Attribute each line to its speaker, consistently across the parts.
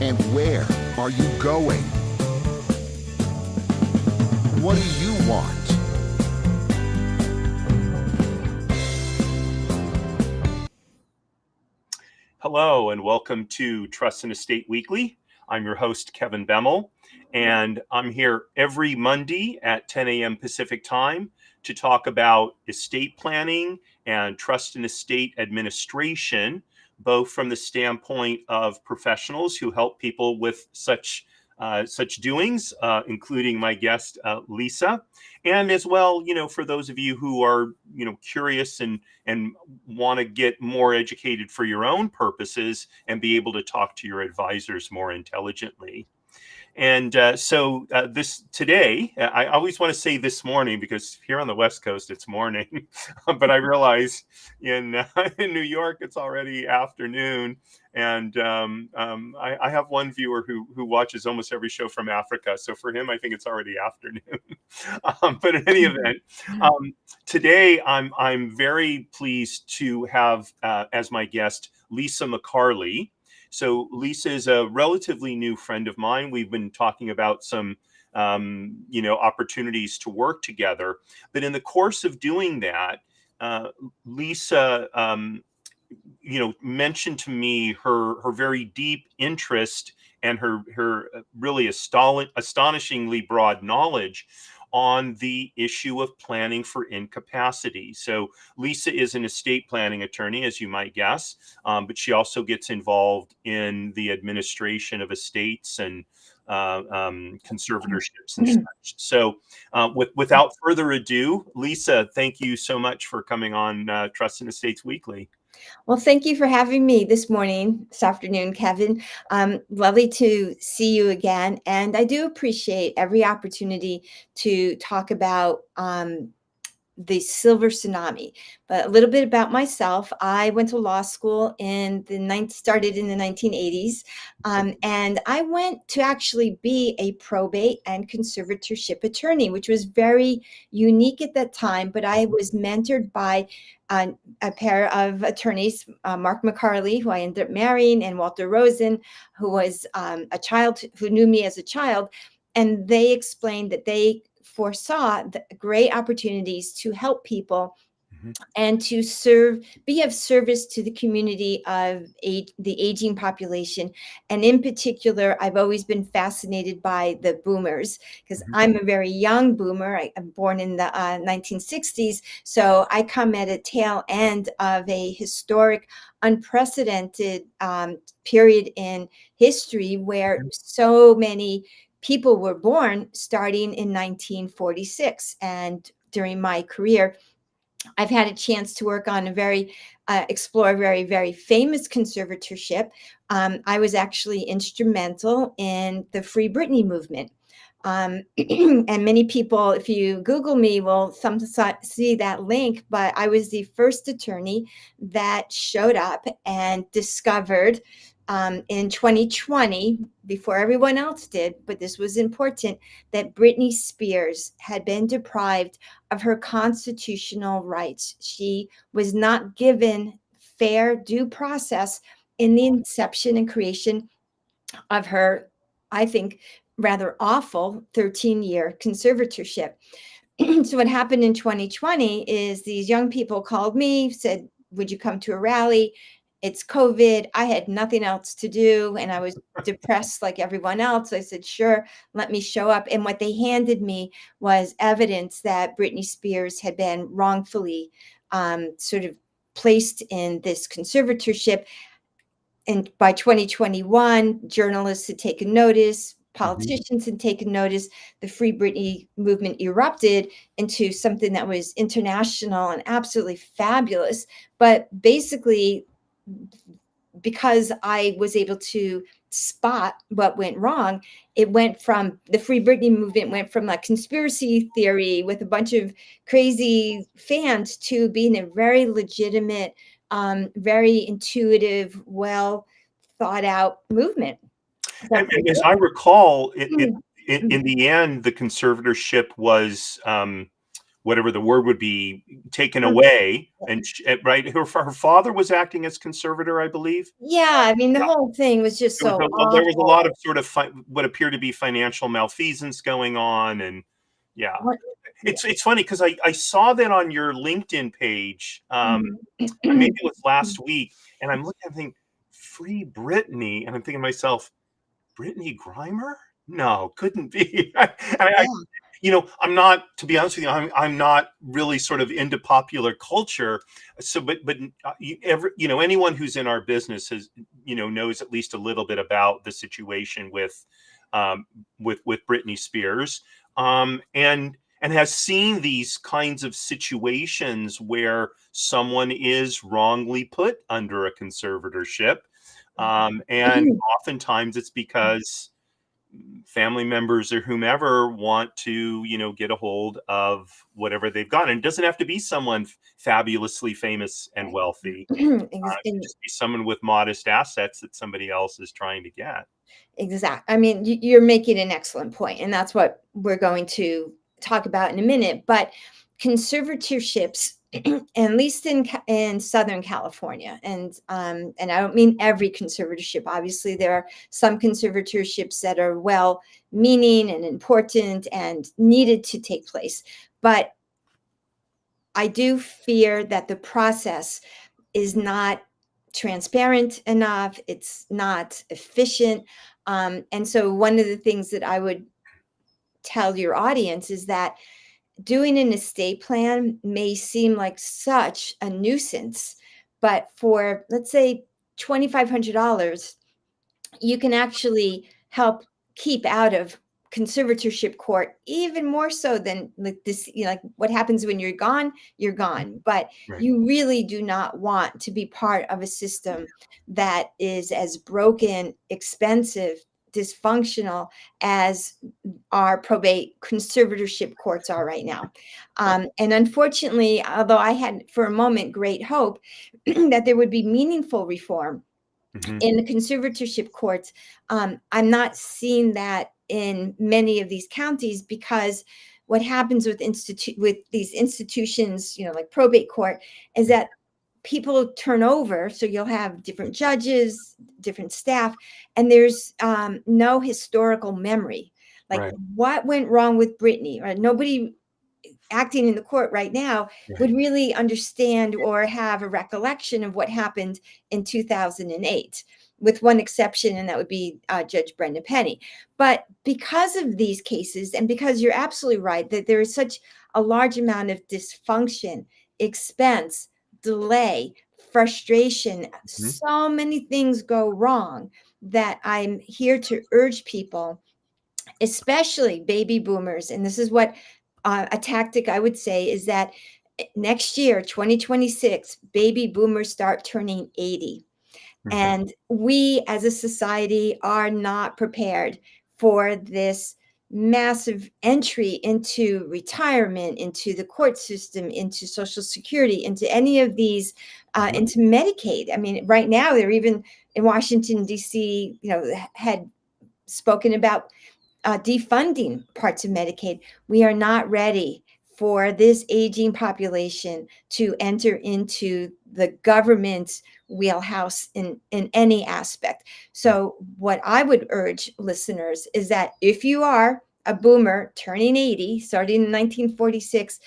Speaker 1: And where are you going? What do you want?
Speaker 2: Hello and welcome to Trust and Estate Weekly. I'm your host, Kevin Bemmel, and I'm here every Monday at 10 a.m. Pacific time to talk about estate planning and trust and estate administration, both from the standpoint of professionals who help people with such doings, including my guest, Lisa, and as well, for those of you who are, curious and want to get more educated for your own purposes and be able to talk to your advisors more intelligently. And so this today, I always want to say this morning because here on the West Coast it's morning, but I realize in New York it's already afternoon. And I have one viewer who watches almost every show from Africa, so for him I think it's already afternoon. But in any event, today I'm very pleased to have as my guest Lisa MacCarley. So Lisa is a relatively new friend of mine. We've been talking about some, opportunities to work together. But in the course of doing that, Lisa, mentioned to me her very deep interest and her really astonishingly broad knowledge on the issue of planning for incapacity. So Lisa is an estate planning attorney, as you might guess, but she also gets involved in the administration of estates and conservatorships and such. So without further ado, Lisa, thank you so much for coming on Trust and Estates Weekly.
Speaker 3: Well, thank you for having me this afternoon, Kevin. Lovely to see you again. And I do appreciate every opportunity to talk about the silver tsunami. But a little bit about myself. I went to law school started in the 1980s. And I went to actually be a probate and conservatorship attorney, which was very unique at that time. But I was mentored by a pair of attorneys, Mark MacCarley, who I ended up marrying, and Walter Rosen, who was a child who knew me as a child. And they explained that they foresaw the great opportunities to help people and to be of service to the community of the aging population. And in particular, I've always been fascinated by the boomers because I'm a very young boomer. I'm born in the 1960s. So I come at a tail end of a historic, unprecedented period in history where so many people were born starting in 1946. And during my career, I've had a chance to work on explore a very, very famous conservatorship. I was actually instrumental in the Free Britney movement. And many people, if you Google me, will see that link, but I was the first attorney that showed up and discovered in 2020, before everyone else did, but this was important, that Britney Spears had been deprived of her constitutional rights. She was not given fair due process in the inception and creation of her, I think, rather awful 13-year conservatorship. So what happened in 2020 is these young people called me, said, would you come to a rally? It's COVID. I had nothing else to do, and I was depressed like everyone else. I said, sure, let me show up. And what they handed me was evidence that Britney Spears had been wrongfully sort of placed in this conservatorship. And by 2021, journalists had taken notice, politicians had taken notice. The Free Britney movement erupted into something that was international and absolutely fabulous. But basically, because I was able to spot what went wrong, the Free Britney movement went from a conspiracy theory with a bunch of crazy fans to being a very legitimate, very intuitive, well thought out movement.
Speaker 2: And as I recall, in the end, the conservatorship was whatever the word would be, taken away. And right, her father was acting as conservator, I believe.
Speaker 3: Yeah, I mean, the whole thing was just so
Speaker 2: There was a lot
Speaker 3: awful.
Speaker 2: of sort of what appeared to be financial malfeasance going on, and yeah,
Speaker 3: What-
Speaker 2: it's funny because I saw that on your LinkedIn page. Maybe
Speaker 3: Mhm.
Speaker 2: it was last week, and I'm looking and thinking, "Free Britney," and I'm thinking to myself, "Brittany Grimer? No, couldn't be."
Speaker 3: Yeah.
Speaker 2: I'm not, to be honest with you, I'm not really sort of into popular culture. So, but anyone who's in our business has, knows at least a little bit about the situation with Britney Spears, and has seen these kinds of situations where someone is wrongly put under a conservatorship, and oftentimes it's because family members or whomever want to, get a hold of whatever they've got. And it doesn't have to be someone fabulously famous and wealthy. It can just be someone with modest assets that somebody else is trying to get.
Speaker 3: Exact. I mean, you're making an excellent point, and that's what we're going to talk about in a minute. But conservatorships, at least in Southern California, and I don't mean every conservatorship. Obviously, there are some conservatorships that are well-meaning and important and needed to take place, but I do fear that the process is not transparent enough. It's not efficient. And so, one of the things that I would tell your audience is that doing an estate plan may seem like such a nuisance, but for, let's say, $2,500, you can actually help keep out of conservatorship court even more so than like this, like what happens when you're gone, but
Speaker 2: Right.
Speaker 3: you really do not want to be part of a system that is as broken, expensive, dysfunctional as our probate conservatorship courts are right now. And unfortunately, although I had for a moment great hope that there would be meaningful reform
Speaker 2: Mm-hmm.
Speaker 3: in the conservatorship courts, I'm not seeing that in many of these counties, because what happens with these institutions, like probate court, is that people turn over. So you'll have different judges, different staff, and there's no historical memory. Like,
Speaker 2: Right.
Speaker 3: what went wrong with Brittany? Or nobody acting in the court right now would
Speaker 2: Right.
Speaker 3: really understand or have a recollection of what happened in 2008, with one exception, and that would be Judge Brenda Penny. But because of these cases, and because you're absolutely right that there is such a large amount of dysfunction, expense, delay, frustration,
Speaker 2: Mm-hmm.
Speaker 3: so many things go wrong, that I'm here to urge people, especially baby boomers. And this is what a tactic I would say is that next year, 2026, baby boomers start turning 80.
Speaker 2: Mm-hmm.
Speaker 3: And we as a society are not prepared for this massive entry into retirement, into the court system, into Social Security, into any of these, into Medicaid. I mean, right now, they're even in Washington, D.C., had spoken about defunding parts of Medicaid. We are not ready for this aging population to enter into the government's wheelhouse in any aspect. So, what I would urge listeners is that if you are a boomer turning 80, starting in 1946,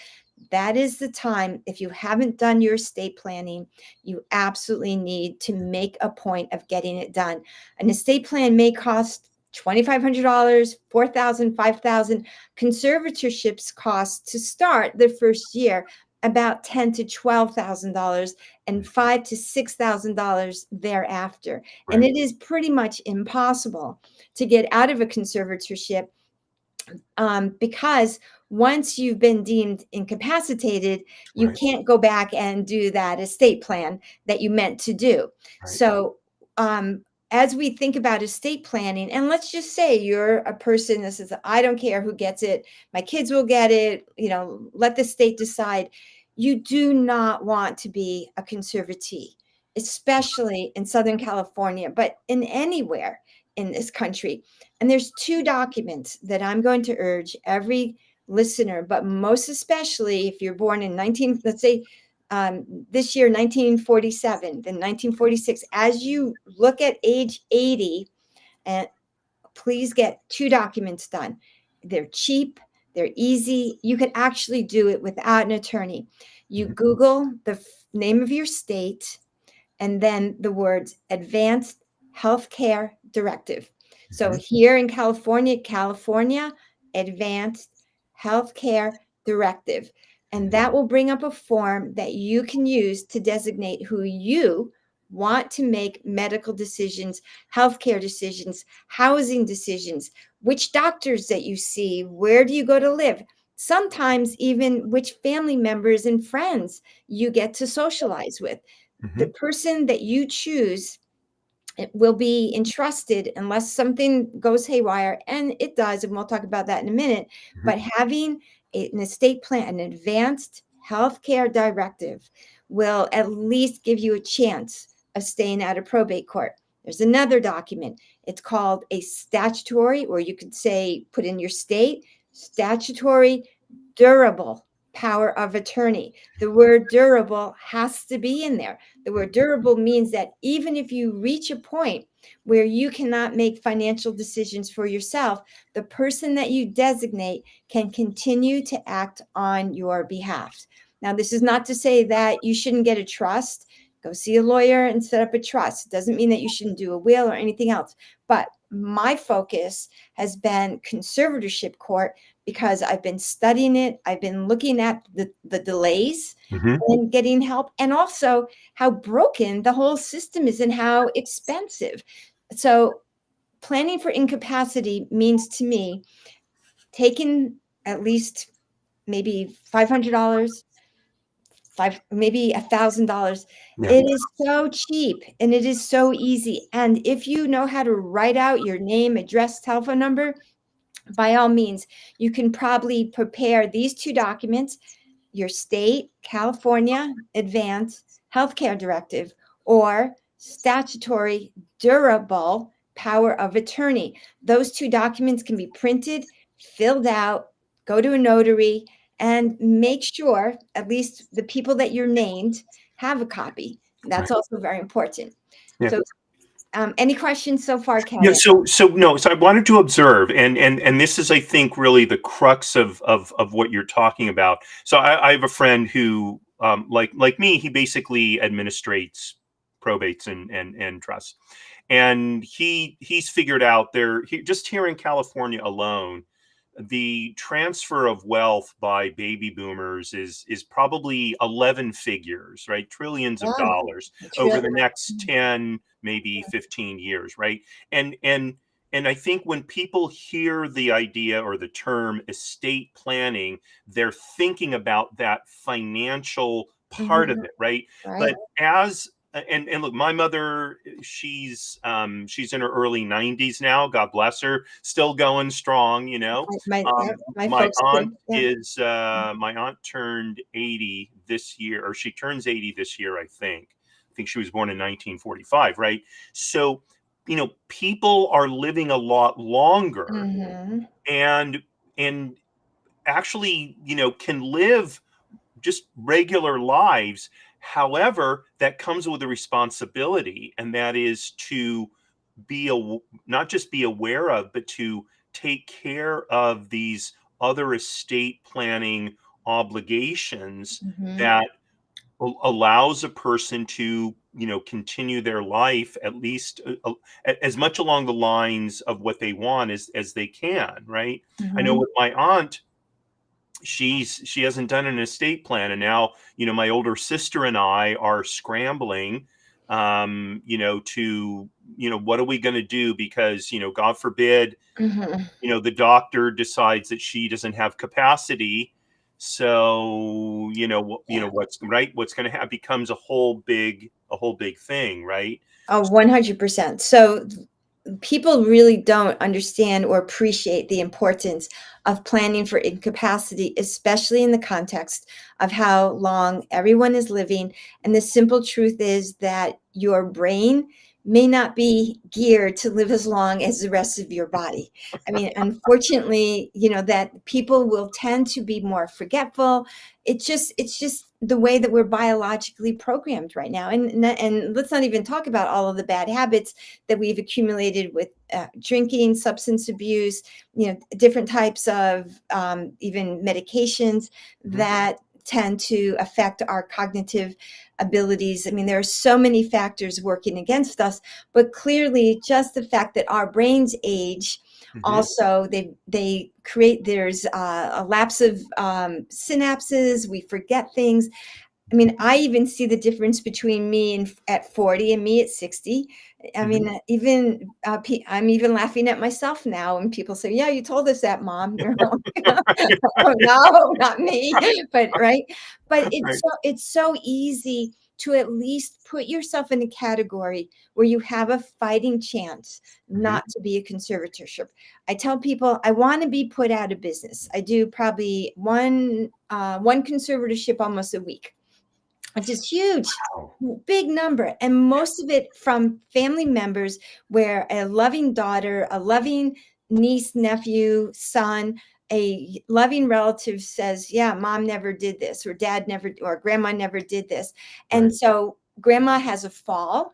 Speaker 3: that is the time. If you haven't done your estate planning, you absolutely need to make a point of getting it done. An estate plan may cost $2,500, $4,000, $5,000. Conservatorships cost to start the first year about $10,000 to $12,000, and $5,000 to $6,000 thereafter.
Speaker 2: Right.
Speaker 3: And it is pretty much impossible to get out of a conservatorship, because once you've been deemed incapacitated, you
Speaker 2: Right.
Speaker 3: can't go back and do that estate plan that you meant to do.
Speaker 2: Right.
Speaker 3: So, as we think about estate planning, and let's just say you're a person that says, I don't care who gets it, my kids will get it, let the state decide. You do not want to be a conservatee, especially in Southern California, but in anywhere in this country. And there's two documents that I'm going to urge every listener, but most especially if you're born in let's say this year, 1947, then 1946, as you look at age 80, and please get 2 documents done. They're cheap, they're easy. You could actually do it without an attorney. You Google the name of your state and then the words Advanced Health Care Directive. So here in California, Advanced Health Care Directive. And that will bring up a form that you can use to designate who you want to make medical decisions, healthcare decisions, housing decisions, which doctors that you see, where do you go to live, sometimes even which family members and friends you get to socialize with. The person that you choose will be entrusted unless something goes haywire, and it does, and we'll talk about that in a minute. But having an estate plan, an advanced healthcare directive, will at least give you a chance of staying out of probate court. There's another document. It's called a statutory, or you could say, put in your state, statutory durable power of attorney. The word durable has to be in there. The word durable means that even if you reach a point where you cannot make financial decisions for yourself, the person that you designate can continue to act on your behalf. Now, this is not to say that you shouldn't get a trust. Go see a lawyer and set up a trust. It doesn't mean that you shouldn't do a will or anything else. But my focus has been conservatorship court, because I've been studying it. I've been looking at the delays and getting help, and also how broken the whole system is and how expensive. So planning for incapacity means to me taking at least maybe $500, maybe $1,000. It is so cheap and it is so easy. And if you know how to write out your name, address, telephone number, by all means, you can probably prepare these 2 documents, your state, California Advanced Healthcare Directive, or statutory durable power of attorney. Those 2 documents can be printed, filled out, go to a notary, and make sure at least the people that you're named have a copy. That's also very important. So any questions so far, Kevin?
Speaker 2: Yeah, so I wanted to observe, and this is, I think, really the crux of what you're talking about. So I have a friend who, like me, he basically administrates probates and trusts, and he's figured out just here in California alone, the transfer of wealth by baby boomers is probably 11 figures, right? Trillions of dollars over the next 10, maybe 15 years, right? And I think when people hear the idea or the term estate planning, they're thinking about that financial part of it, right? But and look, my mother, she's in her early 90s now. God bless her, still going strong, you know.
Speaker 3: My
Speaker 2: aunt turned 80 this year, or she turns 80 this year, I think. She was born in 1945, right? So, you know, people are living a lot longer, and actually, you know, can live just regular lives. However, that comes with a responsibility, and that is to not just be aware of, but to take care of these other estate planning obligations that allows a person to, you know, continue their life at least as much along the lines of what they want as they can, right? I know with my aunt, she hasn't done an estate plan, and now, you know, my older sister and I are scrambling, you know, to, you know, what are we going to do, because, you know, God forbid, you know, the doctor decides that she doesn't have capacity. So, you know what's going to happen becomes a whole big thing, right?
Speaker 3: Oh, 100%. So people really don't understand or appreciate the importance of planning for incapacity, especially in the context of how long everyone is living. And the simple truth is that your brain may not be geared to live as long as the rest of your body. I mean, unfortunately, that people will tend to be more forgetful. It's just the way that we're biologically programmed right now. And let's not even talk about all of the bad habits that we've accumulated with drinking, substance abuse, different types of even medications that tend to affect our cognitive abilities. I mean, there are so many factors working against us, but clearly just the fact that our brains age, also they create, there's a lapse of synapses, we forget things. I mean, I even see the difference between me at 40 and me at 60. I mean, even I'm even laughing at myself now when people say, "Yeah, you told us that, Mom." Oh, no, not me. But right. But
Speaker 2: Right.
Speaker 3: it's so easy to at least put yourself in a category where you have a fighting chance not to be a conservatorship. I tell people I want to be put out of business. I do probably one conservatorship almost a week, which is huge,
Speaker 2: Wow.
Speaker 3: big number. And most of it from family members where a loving daughter, a loving niece, nephew, son, a loving relative says, yeah, Mom never did this, or Dad never, or Grandma never did this. And
Speaker 2: Right.
Speaker 3: so Grandma has a fall.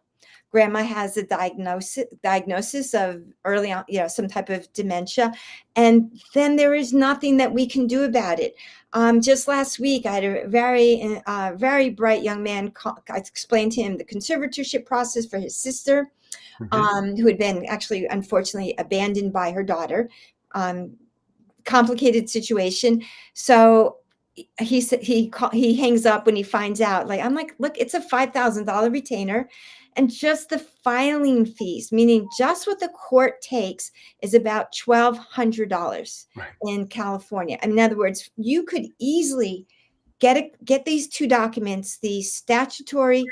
Speaker 3: Grandma has a diagnosis of early on, some type of dementia. And then there is nothing that we can do about it. Just last week, I had a very bright young man. I explained to him the conservatorship process for his sister, who had been actually, unfortunately, abandoned by her daughter. Complicated situation. So he said he hangs up when he finds out. Like, I'm like, look, it's a $5,000 retainer, and just the filing fees, meaning just what the court takes, is about $1,200
Speaker 2: Right.
Speaker 3: in California. In other words, you could easily get these two documents, the statutory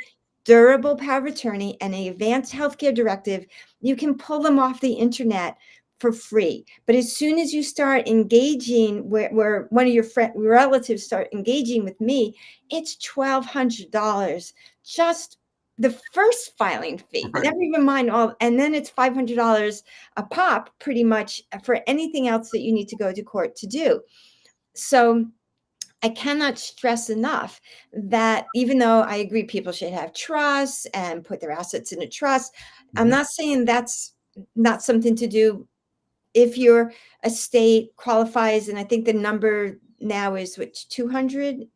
Speaker 3: durable power of attorney and an Advanced Health Care Directive. You can pull them off the internet for free. But as soon as you start engaging, where one of your relatives start engaging with me, it's $1,200 just the first filing fee.
Speaker 2: Right.
Speaker 3: Never even mind all, and then it's $500 a pop, pretty much, for anything else that you need to go to court to do. So I cannot stress enough that even though I agree people should have trusts and put their assets in a trust, I'm not saying that's not something to do if your estate qualifies. And I think the number now is which 200,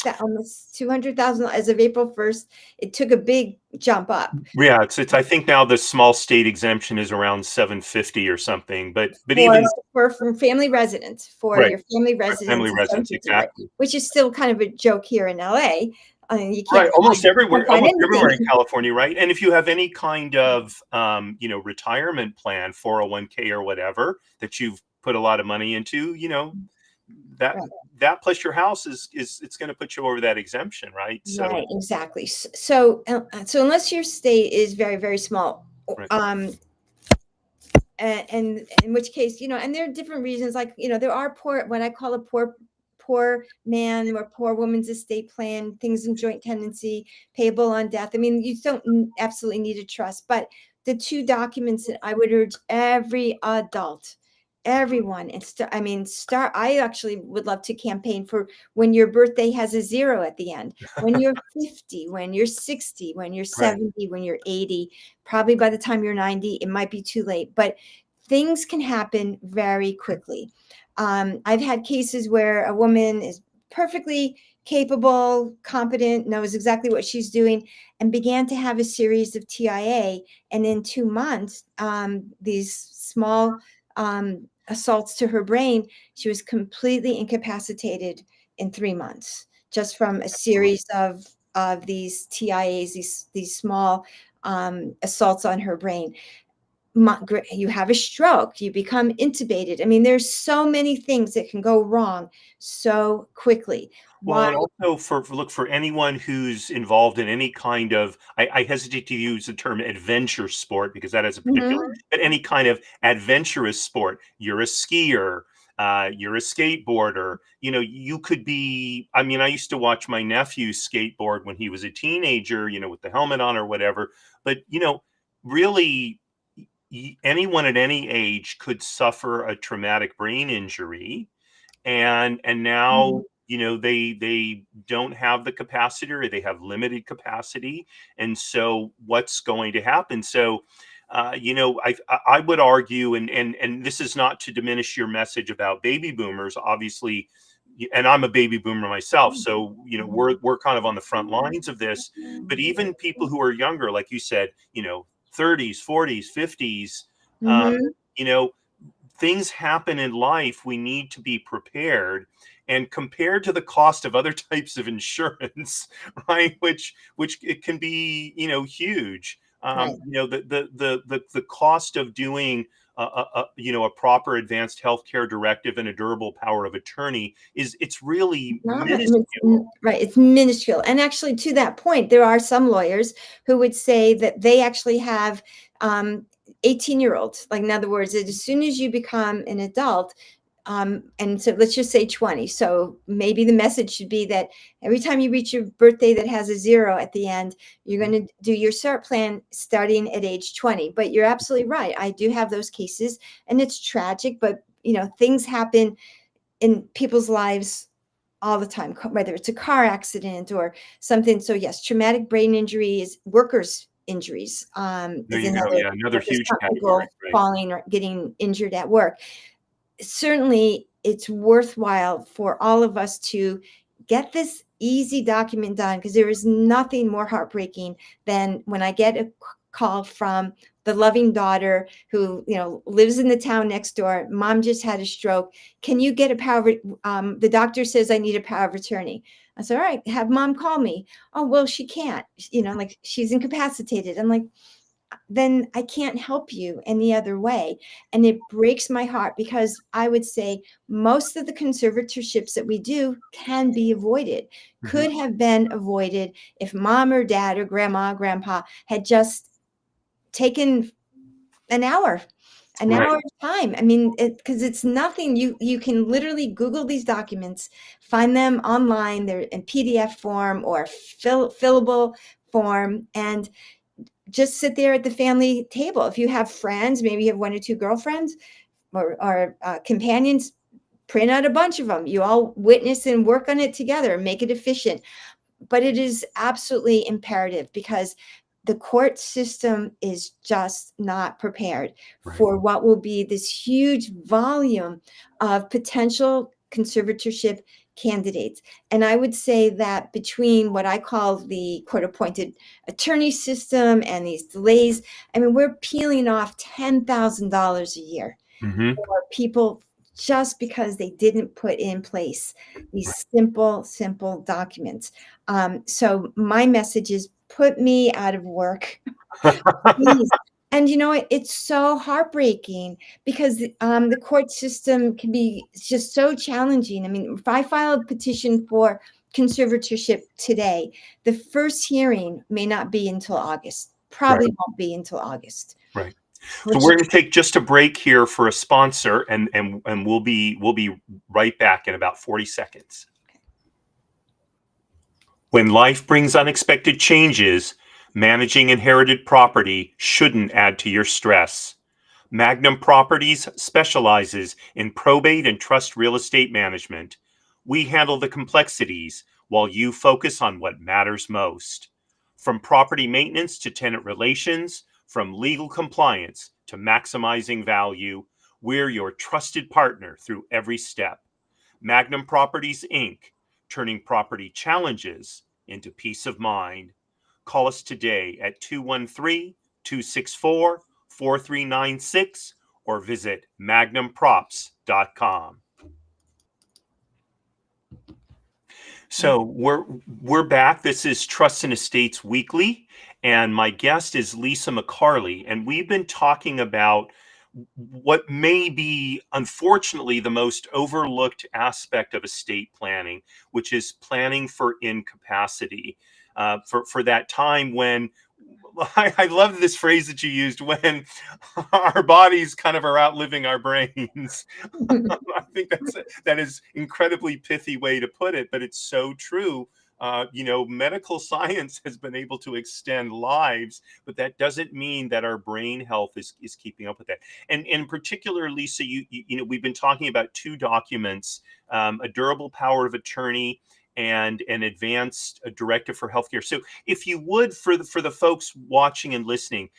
Speaker 3: that almost 200,000 as of April 1st. It took a big jump up.
Speaker 2: Yeah, it's I think now the small state exemption is around 750 or something, but
Speaker 3: For
Speaker 2: even
Speaker 3: from family residents, for
Speaker 2: right,
Speaker 3: your family
Speaker 2: for family
Speaker 3: residents, it's
Speaker 2: residents,
Speaker 3: 750, right?
Speaker 2: exactly.
Speaker 3: Which is still kind of a joke here in LA. I mean, you
Speaker 2: Right,
Speaker 3: can't find
Speaker 2: almost everywhere in
Speaker 3: anything.
Speaker 2: California, right? And if you have any kind of retirement plan, 401k or whatever that you've put a lot of money into, that
Speaker 3: Right.
Speaker 2: that plus your house is it's going to put you over that exemption, right? So
Speaker 3: Right, exactly. So unless your state is very, very small,
Speaker 2: right,
Speaker 3: and in which case, and there are different reasons, like, there are what I call a poor man or poor woman's estate plan, things in joint tenancy, payable on death. I mean, you don't absolutely need a trust, but the two documents that I would urge every adult, everyone, and I actually would love to campaign for when your birthday has a 0 at the end, when you're 50, when you're 60, when you're
Speaker 2: right.
Speaker 3: 70, when you're 80. Probably by the time you're 90, it might be too late, but things can happen very quickly. I've had cases where a woman is perfectly capable, competent, knows exactly what she's doing, and began to have a series of TIA. And in 2 months, these small assaults to her brain, she was completely incapacitated in 3 months, just from a series of these TIAs, these small assaults on her brain. You have a stroke, you become intubated. I mean, there's so many things that can go wrong so quickly.
Speaker 2: Well,
Speaker 3: Why?
Speaker 2: and also for anyone who's involved in any kind of, I hesitate to use the term adventure sport because that has a particular,
Speaker 3: Mhm.
Speaker 2: but any kind of adventurous sport. You're a skier, you're a skateboarder. You could be. I mean, I used to watch my nephew skateboard when he was a teenager. With the helmet on or whatever. But really anyone at any age could suffer a traumatic brain injury, and now,
Speaker 3: Mhm.
Speaker 2: they don't have the capacity, or they have limited capacity. And so what's going to happen? So I would argue, and this is not to diminish your message about baby boomers, obviously, and I'm a baby boomer myself, so we're kind of on the front lines of this. But even people who are younger, like you said, 30s, 40s, 50s, um,
Speaker 3: Mhm.
Speaker 2: you know things happen in life. We need to be prepared, and compared to the cost of other types of insurance, right, which it can be, huge.
Speaker 3: Right.
Speaker 2: The cost of doing a proper advanced health care directive and a durable power of attorney it's really
Speaker 3: Not mu- it's
Speaker 2: minuscule.
Speaker 3: right, it's minuscule. And actually, to that point, there are some lawyers who would say that they actually have 18-year-olds. Like, in other words, that as soon as you become an adult, and so let's just say 20. So maybe the message should be that every time you reach your birthday that has a zero at the end, you're going to do your SART plan starting at age 20. But you're absolutely right. I do have those cases, and it's tragic, but things happen in people's lives all the time, whether it's a car accident or something. So yes, traumatic brain injuries, workers injuries,
Speaker 2: There
Speaker 3: is
Speaker 2: you go.
Speaker 3: another.
Speaker 2: Yeah, another
Speaker 3: There's
Speaker 2: huge
Speaker 3: not
Speaker 2: category,
Speaker 3: people
Speaker 2: right?
Speaker 3: falling or getting injured at work. Certainly, it's worthwhile for all of us to get this easy document done, because there is nothing more heartbreaking than when I get a call from the loving daughter who lives in the town next door. Mom just had a stroke. Can you get a the doctor says I need a power of attorney. I said, all right, have mom call me. Oh, well, she can't, like, she's incapacitated. I'm like, then I can't help you any other way. And it breaks my heart, because I would say most of the conservatorships that we do can be avoided,
Speaker 2: Mhm.
Speaker 3: could have been avoided if mom or dad or grandma, grandpa had just taken an hour,
Speaker 2: Right.
Speaker 3: of time. I mean, because it's nothing. You can literally Google these documents, find them online. They're in PDF form or fillable form, and just sit there at the family table. If you have friends, maybe you have one or two girlfriends or companions, print out a bunch of them. You all witness and work on it together, make it efficient. But it is absolutely imperative, because the court system is just not prepared
Speaker 2: Right.
Speaker 3: for what will be this huge volume of potential conservatorship candidates. And I would say that between what I call the court appointed attorney system and these delays, I mean, we're peeling off $10,000 a year
Speaker 2: Hmm.
Speaker 3: for people just because they didn't put in place these simple documents. So my message is, put me out of work, please. And it's so heartbreaking, because the court system can be just so challenging. I mean, if I file a petition for conservatorship today, the first hearing may not be until August.
Speaker 2: Right.
Speaker 3: Probably won't be until August.
Speaker 2: Right. So
Speaker 3: Which
Speaker 2: we're going to take just a break here for a sponsor, and we'll be right back in about 40 seconds. When life brings unexpected changes, managing inherited property shouldn't add to your stress. Magnum Properties specializes in probate and trust real estate management. We handle the complexities while you focus on what matters most. From property maintenance to tenant relations, from legal compliance to maximizing value, we're your trusted partner through every step. Magnum Properties, Inc., turning property challenges into peace of mind. Call us today at 213-264-4396 or visit magnumprops.com. So we're back. This is Trust and Estates Weekly, and my guest is Lisa MacCarley, and we've been talking about what may be, unfortunately, the most overlooked aspect of estate planning, which is planning for incapacity, for that time when I love this phrase that you used, when our bodies kind of are outliving our brains. I think that is incredibly pithy way to put it, but it's so true. medical science has been able to extend lives, but that doesn't mean that our brain health is keeping up with that. And in particular, Lisa, we've been talking about two documents, a durable power of attorney and an advanced directive for healthcare. So if you would, for the folks watching and listening,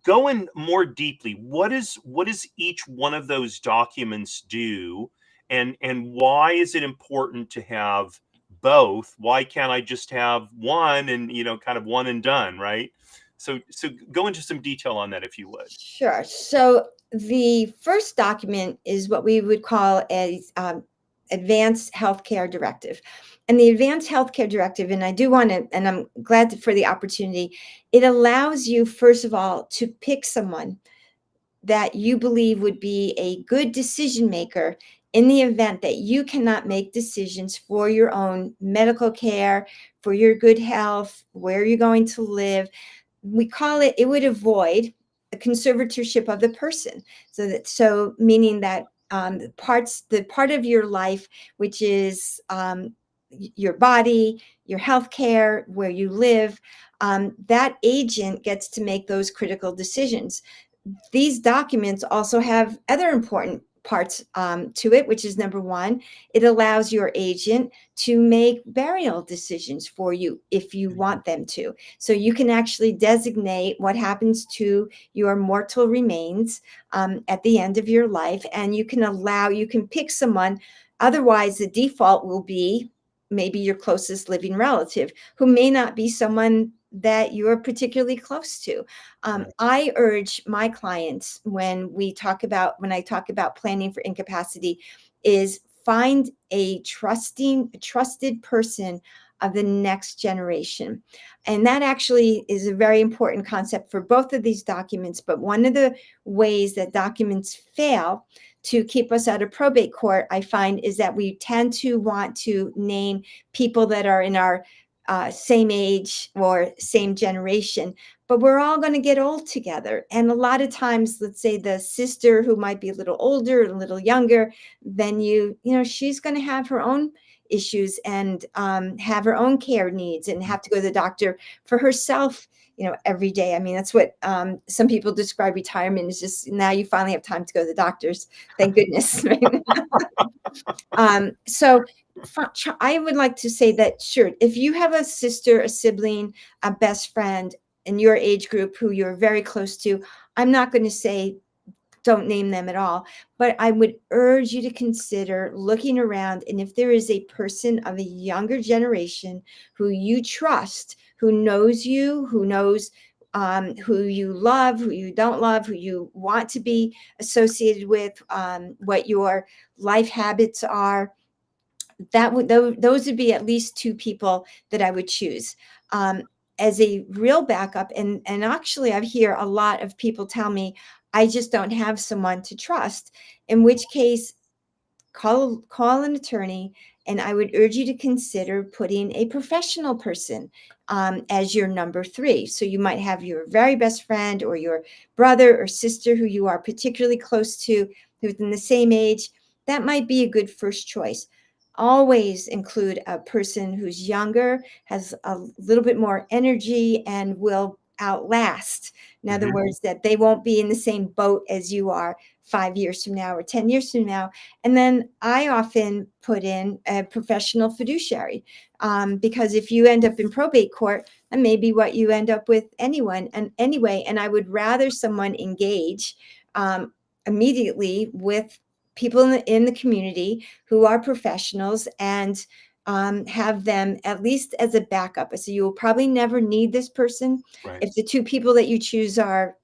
Speaker 2: go in more deeply. What does each one of those documents do, and why is it important to have both? Why can't I just have one and kind of one and done, right? So go into some detail on that if you would.
Speaker 3: Sure. So the first document is what we would call a Advanced Health Care Directive. And the Advanced Health Care Directive, and I do want to, and I'm glad for the opportunity, it allows you, first of all, to pick someone that you believe would be a good decision maker in the event that you cannot make decisions for your own medical care, for your good health, where you're going to live. We call it, it would avoid the conservatorship of the person. So meaning that the part of your life, which is your body, your health care, where you live, that agent gets to make those critical decisions. These documents also have other important parts to it, which is number one, it allows your agent to make burial decisions for you if you want them to. So you can actually designate what happens to your mortal remains at the end of your life, and you can pick someone. Otherwise, the default will be maybe your closest living relative, who may not be someone that you're particularly close to.
Speaker 2: Right.
Speaker 3: I urge my clients when I talk about planning for incapacity, is find a trusted person of the next generation. And that actually is a very important concept for both of these documents. But one of the ways that documents fail to keep us out of probate court, I find, is that we tend to want to name people that are in our same age or same generation, but we're all going to get old together. And a lot of times, let's say the sister who might be a little older, a little younger than she's going to have her own issues and have her own care needs and have to go to the doctor for herself, every day. I mean, that's what some people describe retirement as, just now you finally have time to go to the doctors. Thank goodness. So I would like to say that, sure, if you have a sister, a sibling, a best friend in your age group who you're very close to, I'm not going to say don't name them at all, but I would urge you to consider looking around. And if there is a person of a younger generation who you trust, who knows you, who knows who you love, who you don't love, who you want to be associated with, what your life habits are, those would be at least two people that I would choose as a real backup. And actually, I hear a lot of people tell me, I just don't have someone to trust, in which case call an attorney. And I would urge you to consider putting a professional person as your number three. So you might have your very best friend or your brother or sister who you are particularly close to, who's in the same age. That might be a good first choice. Always include a person who's younger, has a little bit more energy, and will outlast. In other words, that they won't be in the same boat as you are 5 years from now or 10 years from now. And then I often put in a professional fiduciary because if you end up in probate court, that may be what you end up with anyway. And I would rather someone engage immediately with people in the community who are professionals and have them at least as a backup. So you will probably never need this person
Speaker 2: Right.
Speaker 3: if the two people that you choose are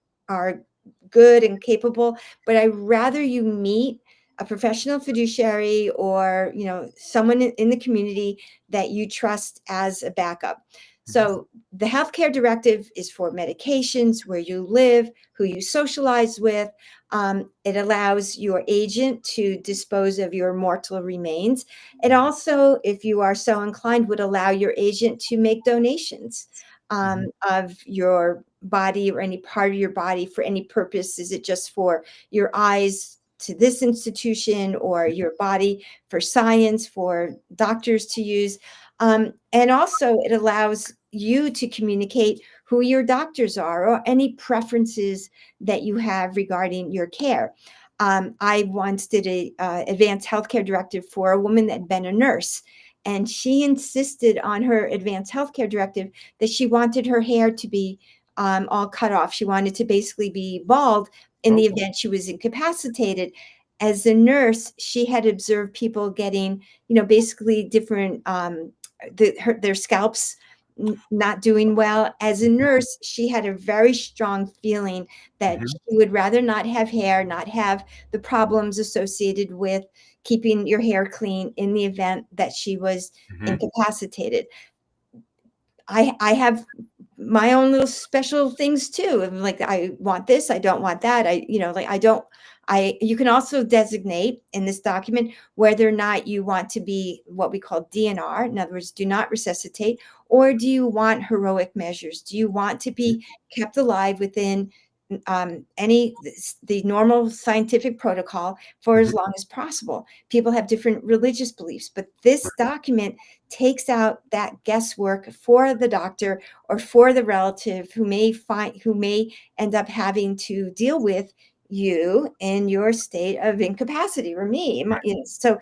Speaker 3: good and capable. But I'd rather you meet a professional fiduciary or someone in the community that you trust as a backup. So the healthcare directive is for medications, where you live, who you socialize with. It allows your agent to dispose of your mortal remains. It also, if you are so inclined, would allow your agent to make donations of your body or any part of your body for any purpose. Is it just for your eyes to this institution, or your body for science, for doctors to use? And also it allows you to communicate who your doctors are or any preferences that you have regarding your care. I once did a Advanced Health Care Directive for a woman that had been a nurse, and she insisted on her Advanced Health Care Directive that she wanted her hair to be all cut off. She wanted to basically be bald in the event she was incapacitated. As a nurse, she had observed people getting, basically different, their scalps not doing well. As a nurse, she had a very strong feeling that
Speaker 2: Mhm.
Speaker 3: she would rather not have hair, not have the problems associated with keeping your hair clean in the event that she was
Speaker 2: Mhm.
Speaker 3: incapacitated. I have my own little special things too. I'm like, I want this, I don't want that. You can also designate in this document whether or not you want to be what we call DNR. In other words, do not resuscitate, or do you want heroic measures? Do you want to be kept alive within the normal scientific protocol for as
Speaker 2: Mhm.
Speaker 3: long as possible? People have different religious beliefs, but this document takes out that guesswork for the doctor or for the relative who may end up having to deal with you in your state of incapacity, or me. So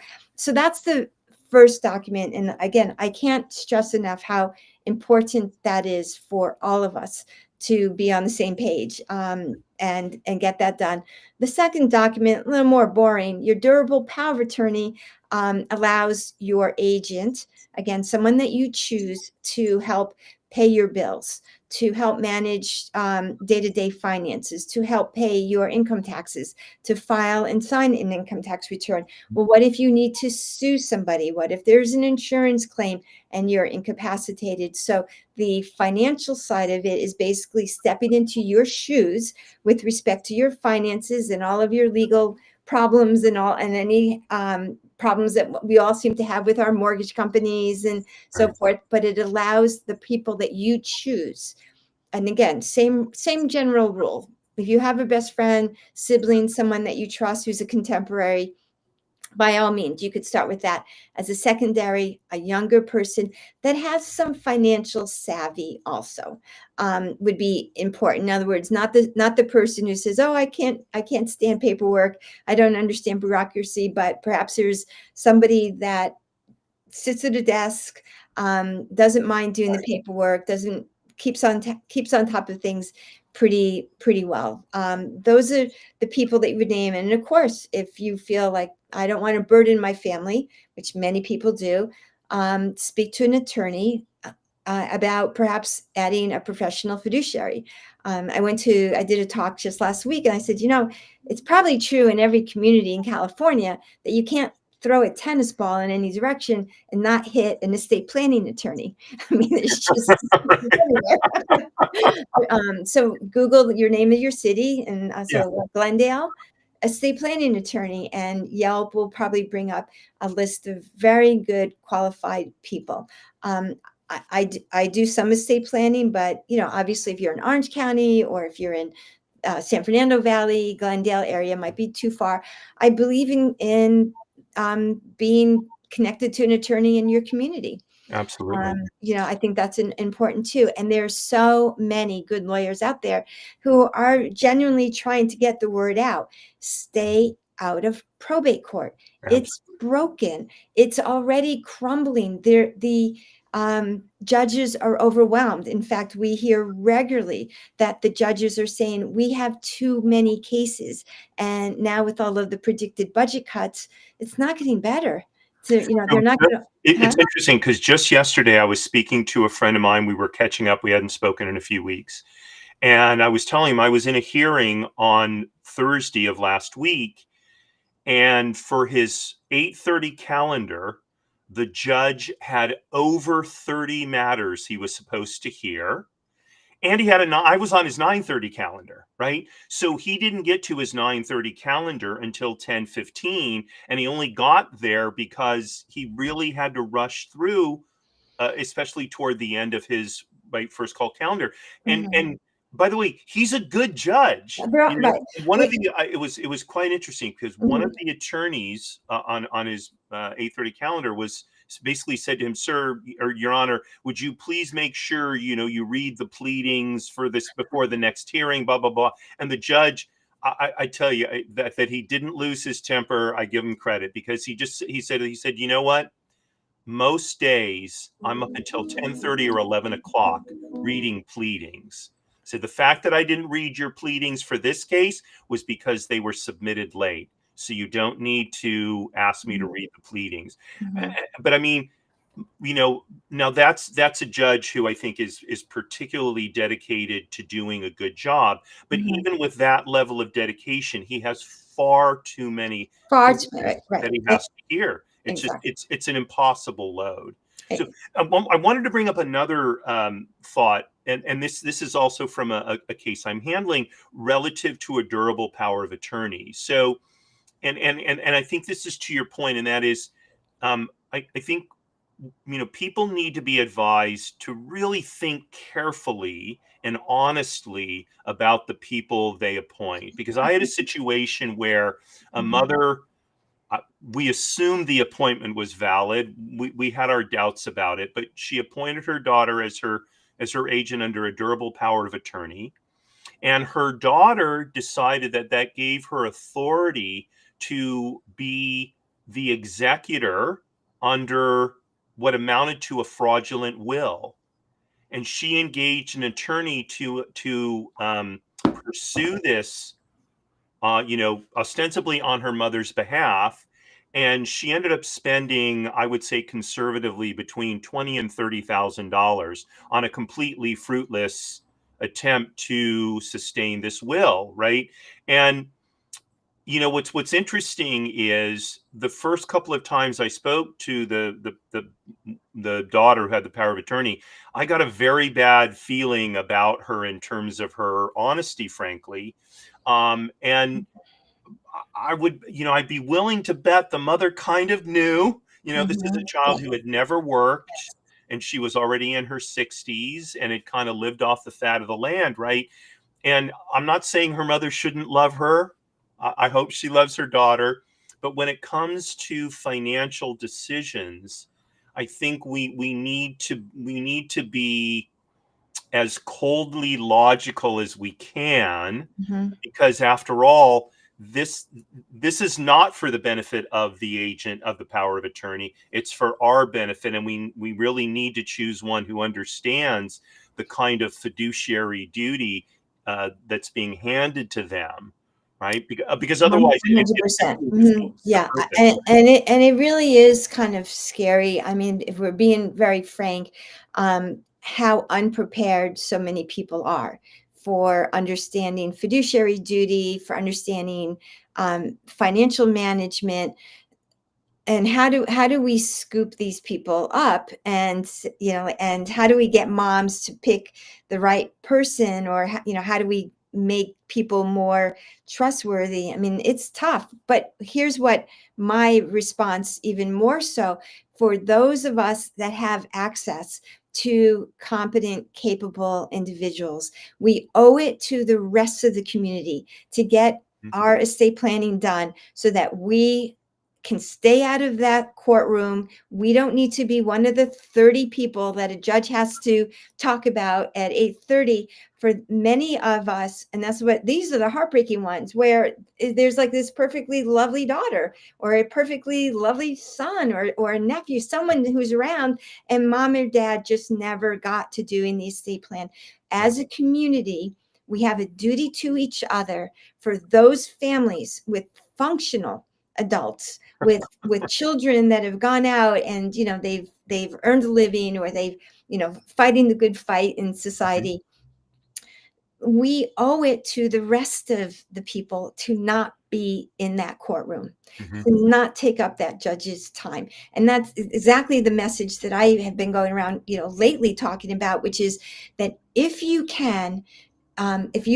Speaker 3: that's the first document. And again, I can't stress enough how important that is for all of us to be on the same page, and get that done. The second document, a little more boring. Your durable power of attorney allows your agent, again, someone that you choose, to help pay your bills, to help manage day-to-day finances, to help pay your income taxes, to file and sign an income tax return. Well, what if you need to sue somebody? What if there's an insurance claim and you're incapacitated? So the financial side of it is basically stepping into your shoes with respect to your finances and all of your legal problems and any problems that we all seem to have with our mortgage companies and so
Speaker 2: Right.
Speaker 3: forth. But it allows the people that you choose. And again, same general rule. If you have a best friend, sibling, someone that you trust who's a contemporary, by all means, you could start with that. As a secondary, a younger person that has some financial savvy also would be important. In other words, not the person who says, "Oh, I can't stand paperwork. I don't understand bureaucracy," but perhaps there's somebody that sits at a desk, doesn't mind doing the paperwork, doesn't keeps on top of things pretty well. Those are the people that you would name. And of course, if you feel like I don't want to burden my family, which many people do, speak to an attorney about perhaps adding a professional fiduciary. I did a talk just last week, and I said, it's probably true in every community in California that you can't throw a tennis ball in any direction and not hit an estate planning attorney. I mean, there's just so Google your name of your city, and
Speaker 2: Yeah.
Speaker 3: Glendale, estate planning attorney, and Yelp will probably bring up a list of very good qualified people. I do some estate planning, but obviously, if you're in Orange County or if you're in San Fernando Valley, Glendale area, might be too far. I believe in being connected to an attorney in your community.
Speaker 2: Absolutely.
Speaker 3: I think that's important too. And there's so many good lawyers out there who are genuinely trying to get the word out. Stay out of probate court. It's broken. It's already crumbling. The judges are overwhelmed. In fact, we hear regularly that the judges are saying we have too many cases. And now with all of the predicted budget cuts, it's not getting better. So, they're not going to.
Speaker 2: It's interesting because just yesterday I was speaking to a friend of mine. We were catching up. We hadn't spoken in a few weeks. And I was telling him I was in a hearing on Thursday of last week. And for his 8:30 calendar, the judge had over 30 matters he was supposed to hear. And I was on his 9:30 calendar, right? So he didn't get to his 9:30 calendar until 10:15, and he only got there because he really had to rush through, especially toward the end of his first call calendar. And
Speaker 3: Mhm.
Speaker 2: by the way, he's a good judge.
Speaker 3: They're all right.
Speaker 2: One of the it was quite interesting because one of
Speaker 3: Mhm.
Speaker 2: the attorneys on his 8:30 calendar was basically said to him, "Sir, or Your Honor, would you please make sure, you read the pleadings for this before the next hearing, blah, blah, blah." And the judge, I tell you that he didn't lose his temper. I give him credit, because he said, "You know what? Most days I'm up until 10:30 or 11 o'clock reading pleadings. So the fact that I didn't read your pleadings for this case was because they were submitted late. So you don't need to ask me to read the pleadings."
Speaker 3: Mhm.
Speaker 2: But I mean, now that's a judge who I think is particularly dedicated to doing a good job. But
Speaker 3: Mhm.
Speaker 2: even with that level of dedication, he has far too many
Speaker 3: Far too,
Speaker 2: cases
Speaker 3: right.
Speaker 2: that he has to hear. It's just
Speaker 3: Exactly.
Speaker 2: it's an impossible load.
Speaker 3: Eh,
Speaker 2: So I wanted to bring up another thought, and this is also from a case I'm handling relative to a durable power of attorney. So, and I think this is to your point, and that is, I think people need to be advised to really think carefully and honestly about the people they appoint. Because I had a situation where a
Speaker 3: Mhm.
Speaker 2: mother, we assumed the appointment was valid. We had our doubts about it, but she appointed her daughter as her agent under a durable power of attorney, and her daughter decided that that gave her authority to be the executor under what amounted to a fraudulent will. And she engaged an attorney to pursue this, ostensibly on her mother's behalf. And she ended up spending, I would say conservatively, between $20,000 and $30,000 on a completely fruitless attempt to sustain this will, right? And what's interesting is the first couple of times I spoke to the daughter who had the power of attorney, I got a very bad feeling about her in terms of her honesty, frankly. And I would, I'd be willing to bet the mother kind of knew, this is a
Speaker 3: Mhm.
Speaker 2: child
Speaker 3: Yeah.
Speaker 2: who had never worked, and she was already in her 60s and had kind of lived off the fat of the land, right? And I'm not saying her mother shouldn't love her. I hope she loves her daughter. But when it comes to financial decisions, I think we need to be as coldly logical as we can,
Speaker 3: Mhm.
Speaker 2: because after all, this is not for the benefit of the agent of the power of attorney. It's for our benefit, and we really need to choose one who understands the kind of fiduciary duty that's being handed to them, right? Because otherwise it
Speaker 3: 100%. Mhm.
Speaker 2: defeats the
Speaker 3: Yeah,
Speaker 2: purpose.
Speaker 3: and it really is kind of scary. I mean, if we're being very frank, how unprepared so many people are for understanding fiduciary duty, for understanding financial management, and how do we scoop these people up, and how do we get moms to pick the right person, or how do we make people more trustworthy? I mean, it's tough, but here's what my response, even more so, for those of us that have access to competent, capable individuals, we owe it to the rest of the community to get our estate planning done so that we can stay out of that courtroom. We don't need to be one of the 30 people that a judge has to talk about at 8:30. For many of us, and these are the heartbreaking ones, where there's like this perfectly lovely daughter or a perfectly lovely son or a nephew, someone who's around, and mom or dad just never got to doing the estate plan.
Speaker 2: Right.
Speaker 3: As a community, we have a duty to each other for those families with functional adults with children that have gone out, and they've earned a living, or they've fighting the good fight in
Speaker 2: Mhm.
Speaker 3: society. We owe it to the rest of the people to not be in that courtroom,
Speaker 2: Mhm.
Speaker 3: to not take up that judge's time. And that's exactly the message that I have been going around lately talking about, which is that if you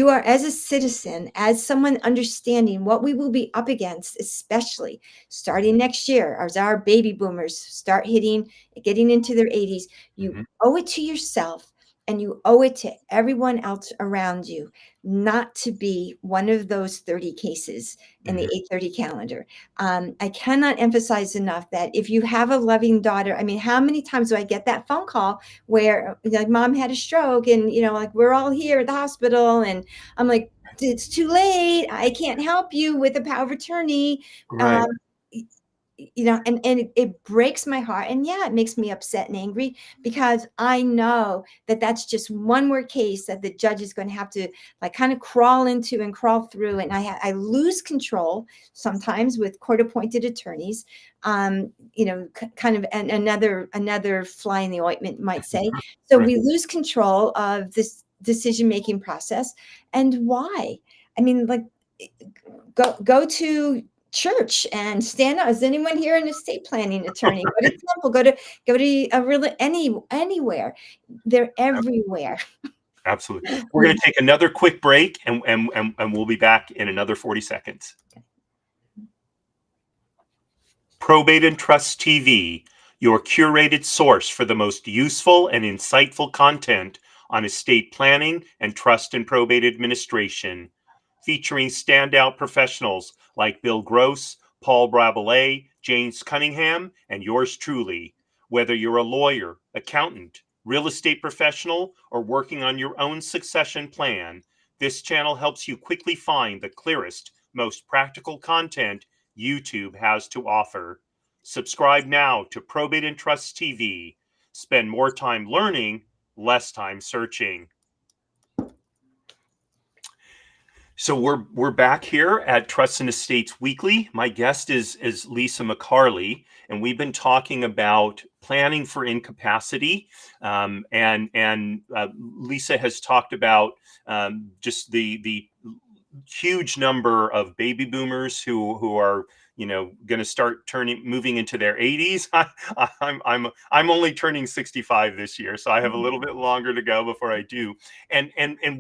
Speaker 3: are, as a citizen, as someone understanding what we will be up against, especially starting next year, as our baby boomers start getting into their 80s, you
Speaker 2: Mhm.
Speaker 3: owe it to yourself and you owe it to everyone else around you not to be one of those 30 cases in the 830 calendar. I cannot emphasize enough that if you have a loving daughter, I mean, how many times do I get that phone call where like mom had a stroke and, like we're all here at the hospital, and I'm like, it's too late. I can't help you with a power of attorney.
Speaker 2: Right.
Speaker 3: And it breaks my heart, and yeah, it makes me upset and angry, because I know that that's just one more case that the judge is going to have to like kind of crawl into and crawl through, and I lose control sometimes with court appointed attorneys. Kind of another fly in the ointment, might say. So
Speaker 2: Right.
Speaker 3: we lose control of this decision making process. And why? I mean, like, go to church and stand up. Is anyone here an estate planning attorney? Go to temple. Go to a really anywhere. They're everywhere.
Speaker 2: Absolutely. We're going to take another quick break, and we'll be back in another 40 seconds. Probate and Trust TV, your curated source for the most useful and insightful content on estate planning and trust and probate administration, featuring standout professionals like Bill Gross, Paul Brabelet, James Cunningham, and yours truly. Whether you're a lawyer, accountant, real estate professional, or working on your own succession plan, this channel helps you quickly find the clearest, most practical content YouTube has to offer. Subscribe now to Probate and Trust TV. Spend more time learning, less time searching. So we're back here at Trusts and Estates Weekly. My guest is Lisa MacCarley, and we've been talking about planning for incapacity. And Lisa has talked about just the huge number of baby boomers who are going to start moving into their 80s. I'm only turning 65 this year, so I have a little bit longer to go before I do. And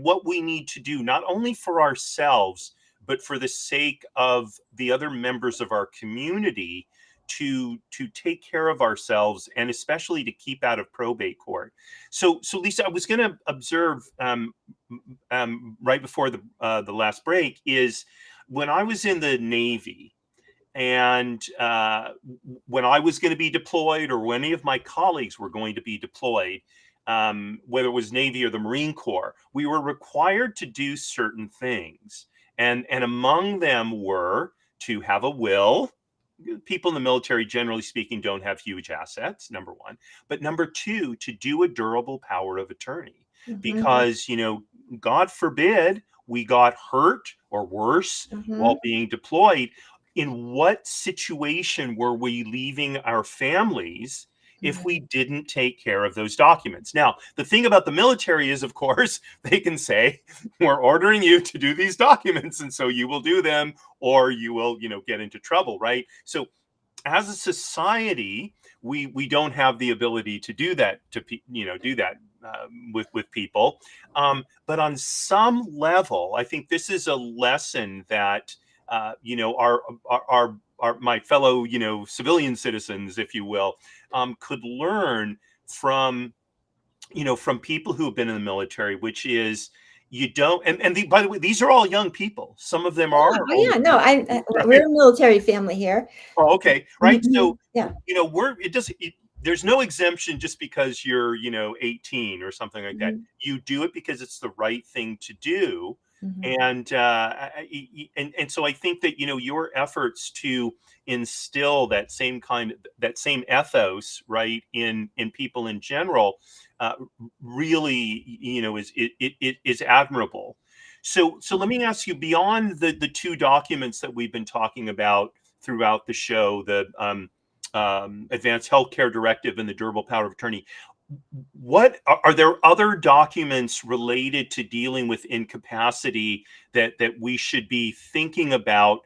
Speaker 2: what we need to do, not only for ourselves, but for the sake of the other members of our community, to take care of ourselves, and especially to keep out of probate court. So Lisa, I was going to observe right before the last break, is when I was in the Navy, and when I was going to be deployed, or when any of my colleagues were going to be deployed, whether it was Navy or the Marine Corps, we were required to do certain things. And among them were to have a will. People in the military, generally speaking, don't have huge assets, number one. But number two, to do a durable power of attorney. Because, God forbid we got hurt or worse while being deployed. In what situation were we leaving our families if we didn't take care of those documents? Now, the thing about the military is, of course, they can say, we're ordering you to do these documents, and so you will do them, or you will, get into trouble, right? So as a society, we don't have the ability to do that, with people. But on some level, I think this is a lesson that our my fellow civilian citizens, if you will, could learn from people who have been in the military, which is, you don't, by the way, these are all young people. Some of them are.
Speaker 3: Oh yeah, no, we're a military family here.
Speaker 2: Oh, okay, right. So
Speaker 3: yeah,
Speaker 2: there's no exemption just because you're 18 or something like that. You do it because it's the right thing to do. And so I think that your efforts to instill that same ethos, right, in people in general, really is admirable. So let me ask you, beyond the two documents that we've been talking about throughout the show, the Advanced Health Care Directive and the Durable Power of Attorney, what are there other documents related to dealing with incapacity that we should be thinking about?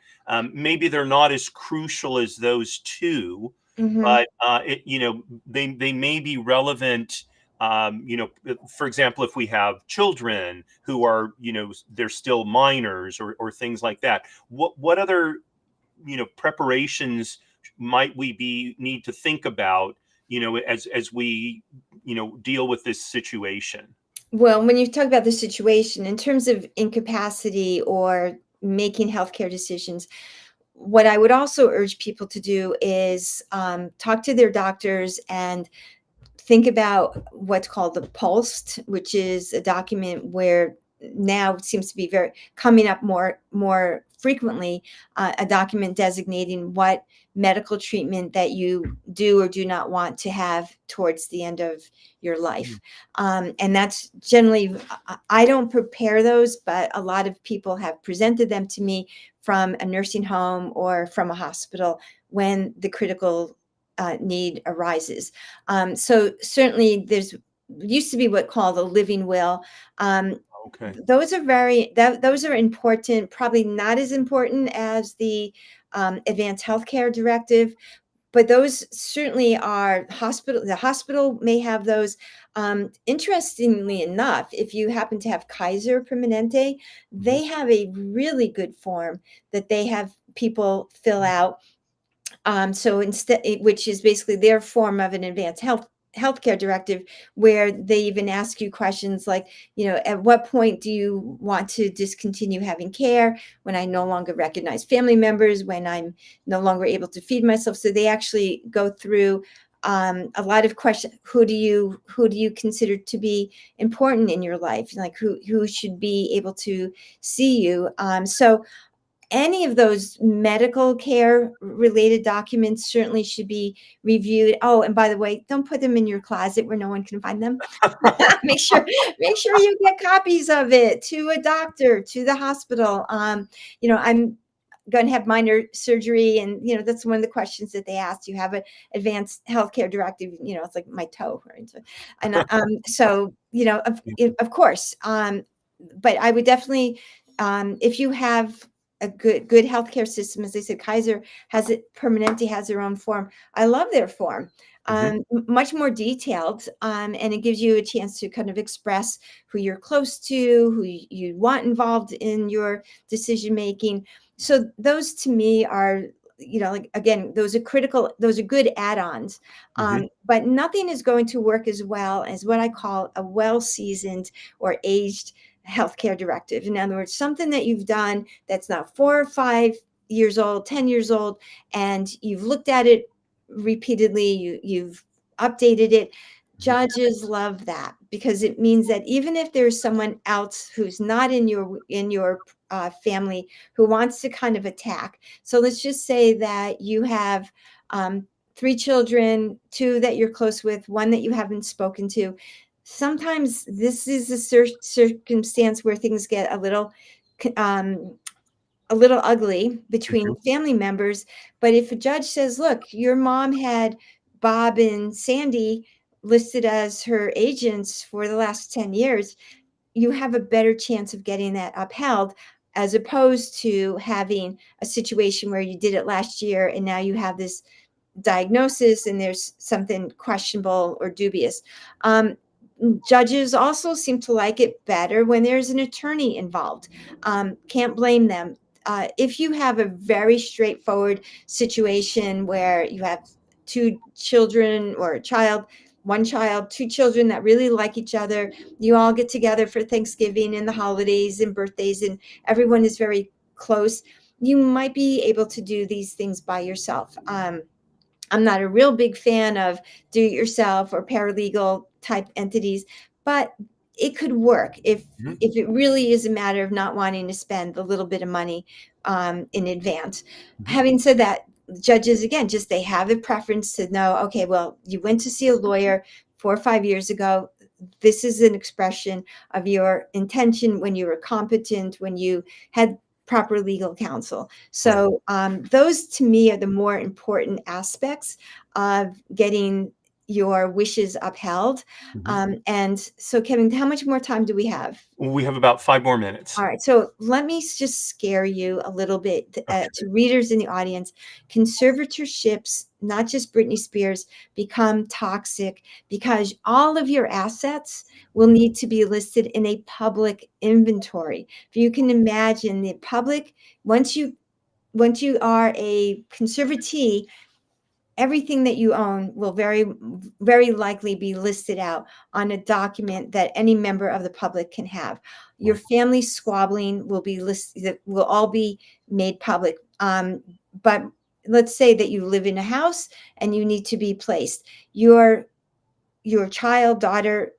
Speaker 2: Maybe they're not as crucial as those two, but they may be relevant. For example, if we have children who are they're still minors, or things like that, what other preparations might we need to think about as we deal with this situation?
Speaker 3: Well, when you talk about the situation in terms of incapacity or making healthcare decisions, what I would also urge people to do is talk to their doctors and think about what's called the PULST, which is a document where now it seems to be very coming up more frequently, a document designating what medical treatment that you do or do not want to have towards the end of your life. And that's generally, I don't prepare those, but a lot of people have presented them to me from a nursing home or from a hospital when the critical need arises. So certainly there's used to be what called a living will.
Speaker 2: Okay.
Speaker 3: Those are those are important, probably not as important as the Advanced Health Care Directive, but those certainly are the hospital may have those. Interestingly enough, if you happen to have Kaiser Permanente, they have a really good form that they have people fill out. So instead, which is basically their form of an advanced healthcare directive, where they even ask you questions like, at what point do you want to discontinue having care? When I no longer recognize family members, when I'm no longer able to feed myself. So they actually go through a lot of questions. Who do you consider to be important in your life? Like who should be able to see you? So any of those medical care related documents certainly should be reviewed. Oh, and by the way, don't put them in your closet where no one can find them. make sure make sure you get copies of it to a doctor, to the hospital. I'm going to have minor surgery, and that's one of the questions that they ask. You have an advanced healthcare directive. It's like my toe, right? And so of course. But I would definitely, if you have a good healthcare system, as I said, Kaiser has it. Permanente has their own form. I love their form. Much more detailed, and it gives you a chance to kind of express who you're close to, who you want involved in your decision making. So those to me are, like, again, those are critical. Those are good add-ons, but nothing is going to work as well as what I call a well-seasoned or aged healthcare directive. In other words, something that you've done that's now 4 or 5 years old, 10 years old, and you've looked at it repeatedly, you've updated it. Judges love that because it means that even if there's someone else who's not in your family who wants to kind of attack. So let's just say that you have 3 children, 2 that you're close with, 1 that you haven't spoken to. Sometimes this is a circumstance where things get a little ugly between family members. But if a judge says, look, your mom had Bob and Sandy listed as her agents for the last 10 years, you have a better chance of getting that upheld, as opposed to having a situation where you did it last year and now you have this diagnosis and there's something questionable or dubious. Judges also seem to like it better when there's an attorney involved. Can't blame them. If you have a very straightforward situation where you have 2 children or a child, 1 child, 2 children that really like each other, you all get together for Thanksgiving and the holidays and birthdays, and everyone is very close, you might be able to do these things by yourself. I'm not a real big fan of do-it-yourself or paralegal type entities, but it could work if it really is a matter of not wanting to spend the little bit of money in advance. Having said that, judges, again, just they have a preference to know, okay, well, you went to see a lawyer 4 or 5 years ago. This is an expression of your intention when you were competent, when you had proper legal counsel. So those to me are the more important aspects of getting your wishes upheld. And so, Kevin, how much more time do we have?
Speaker 2: We have about 5 more minutes.
Speaker 3: All right. So let me just scare you a little bit to readers in the audience. Conservatorships, not just Britney Spears, become toxic because all of your assets will need to be listed in a public inventory. If you can imagine the public, once you are a conservatee, everything that you own will very likely be listed out on a document that any member of the public can have. Your family squabbling will be listed, will all be made public. But let's say that you live in a house and you need to be placed. Your child, daughter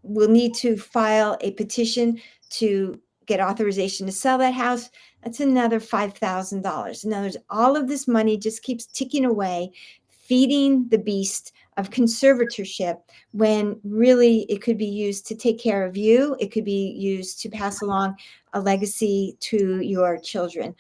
Speaker 3: will need to file a petition to get authorization to sell that house. That's another $5,000. In other words, all of this money just keeps ticking away, feeding the beast of conservatorship, when really it could be used to take care of you. It could be used to pass along a legacy to your children.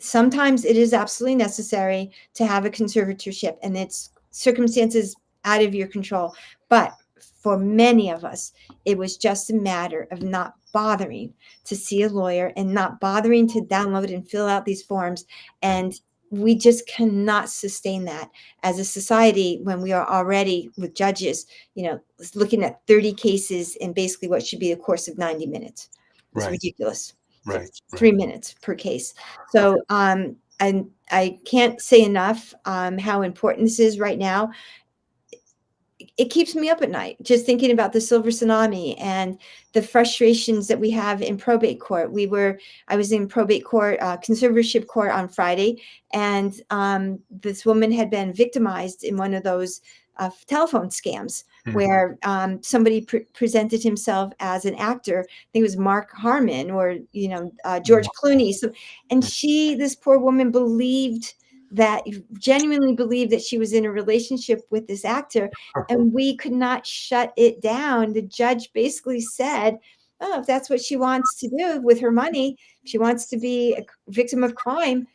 Speaker 3: Sometimes it is absolutely necessary to have a conservatorship, and it's circumstances out of your control. But for many of us, it was just a matter of not bothering to see a lawyer and not bothering to download and fill out these forms. And we just cannot sustain that as a society when we are already, with judges, looking at 30 cases in basically what should be a course of 90 minutes. It's ridiculous.
Speaker 2: Right.
Speaker 3: 3 minutes per case. So and I can't say enough how important this is right now. It keeps me up at night just thinking about the silver tsunami and the frustrations that we have in probate court. I was in probate court, conservatorship court on Friday, and this woman had been victimized in one of those telephone scams where somebody presented himself as an actor. I think it was Mark Harmon or George Clooney. So, and this poor woman genuinely believed that she was in a relationship with this actor, and we could not shut it down. The judge basically said, oh, if that's what she wants to do with her money, she wants to be a victim of crime,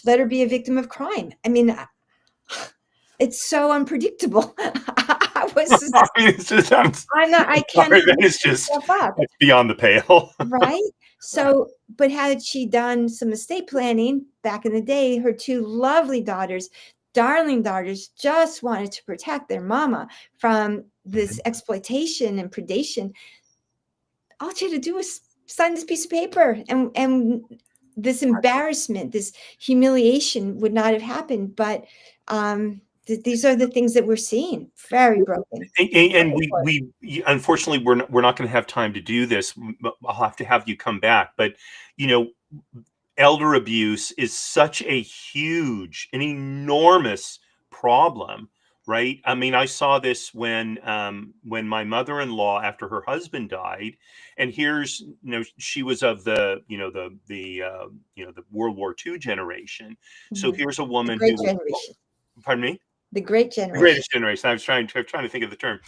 Speaker 3: let her be a victim of crime. I mean, it's so unpredictable.
Speaker 2: It's beyond the pale.
Speaker 3: Right? So, but had she done some estate planning back in the day, her two lovely daughters, darling daughters, just wanted to protect their mama from this exploitation and predation. All she had to do was sign this piece of paper, and this embarrassment, this humiliation would not have happened. But these are the things that we're seeing. Very broken.
Speaker 2: And we unfortunately we're not going to have time to do this. I'll have to have you come back. But elder abuse is such an enormous problem, right? I mean, I saw this when my mother-in-law, after her husband died, and here's she was of the the World War II generation. So here's a woman who, pardon me.
Speaker 3: The great generation.
Speaker 2: The greatest generation. I was trying to think of the term.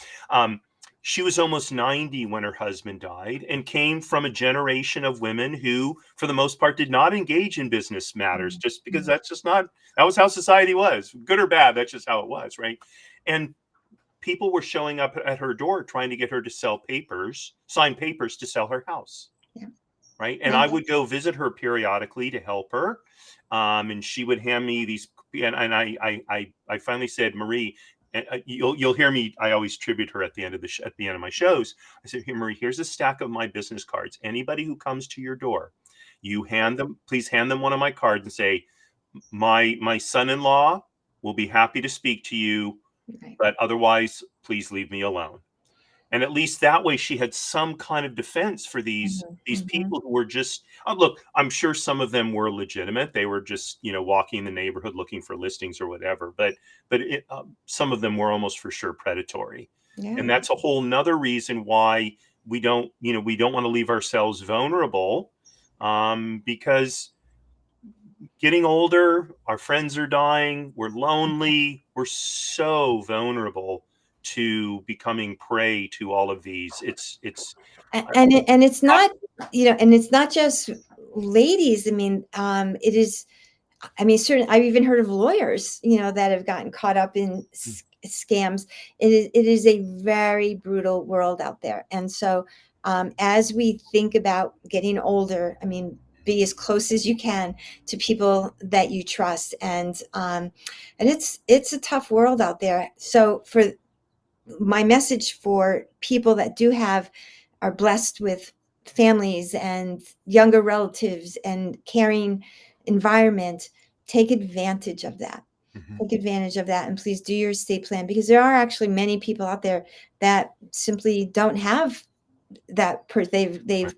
Speaker 2: She was almost 90 when her husband died, and came from a generation of women who, for the most part, did not engage in business matters, just because that was how society was, good or bad. That's just how it was, right? And people were showing up at her door trying to get her to sign papers to sell her house. Yeah. Right. And I would go visit her periodically to help her. And she would hand me these. And I finally said, Marie, you'll hear me. I always tribute her at the end of my shows. I said, "Here, Marie, here's a stack of my business cards. Anybody who comes to your door, please hand them one of my cards and say, my son-in-law will be happy to speak to you, but otherwise, please leave me alone." And at least that way she had some kind of defense for these people who were just, look, I'm sure some of them were legitimate. They were just, walking in the neighborhood looking for listings or whatever. But some of them were almost for sure predatory. Yeah. And that's a whole nother reason why we don't want to leave ourselves vulnerable, because getting older, our friends are dying, we're lonely, we're so vulnerable to becoming prey to all of these. It's
Speaker 3: not, and it's not just ladies. I mean, it is. I mean, certainly, I've even heard of lawyers, that have gotten caught up in scams. It is a very brutal world out there, and so as we think about getting older, I mean, be as close as you can to people that you trust, and it's a tough world out there. So for my message for people that are blessed with families and younger relatives and caring environment, take advantage of that.
Speaker 2: Mhm.
Speaker 3: Take advantage of that, and please do your estate plan, because there are actually many people out there that simply don't have that they've